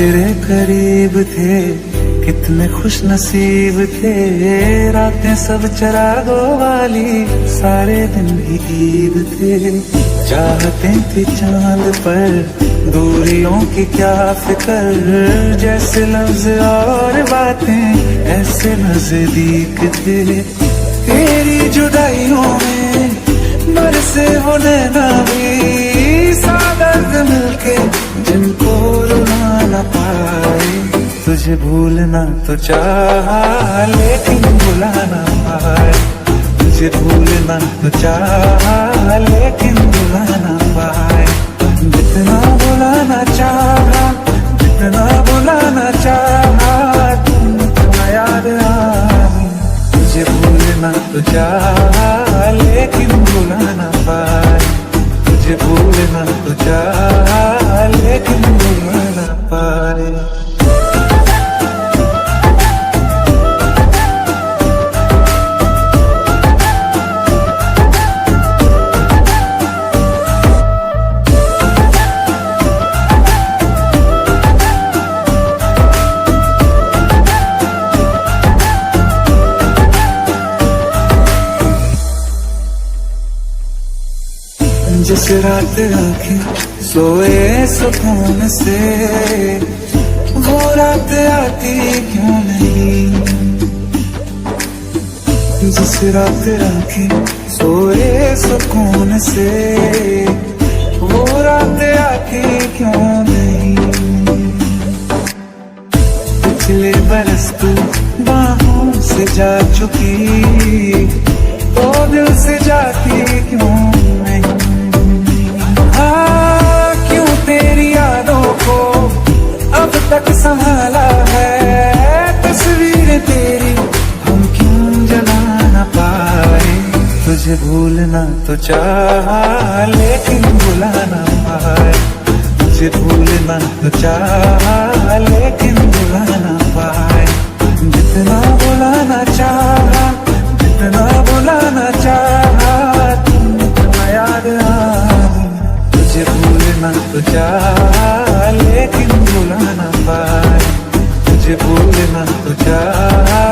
तेरे करीब थे, कितने खुश नसीब थे। रातें सब चरागों वाली, सारे दिन भी ईद थे। चाहते थे चांद पर, दूरियों की क्या फिक्र। जैसे लफ्ज और बातें ऐसे नजदीक थे। तेरी जुदाइयों में बरसे वो नैना भी, सादर्द मिलके जिनको रुला न पाए। तुझे भूलना तो चाहा लेकिन भुला ना पाए। तुझे भूलना तो चाहा लेकिन भुला ना पाए। जितना भुलाना चाहा, जितना भुलाना चाहा, तुम याद आई। तुझे भूलना तो चाहा लेकिन भुला ना पाए। तुझे भूलना तो चाहा लेकिन भुला ना पाए। जिस रात आंखें सोए सुकून से, वो रात आती क्यों नहीं। जिस रात आंखें सोए सुकून से, वो रात आती क्यों नहीं। पिछले बरस तू बाहों से जा चुकी, तो दिल से जाती क्यों नहीं। क्यों तेरी यादों को अब तक संभाला है। तस्वीर तेरी हम क्यों जला न पाए। तुझे भूलना तो चाहा लेकिन भुला ना पाए। तुझे भूलना तो चाहा लेकिन भुला ना पाए। जितना भुलाना चाहा, जितना भुलाना चाहा, तुम याद आई। तुझे भूलना तो चाहा लेकिन भुला ना पाए। तुझे भूलना तो चाहा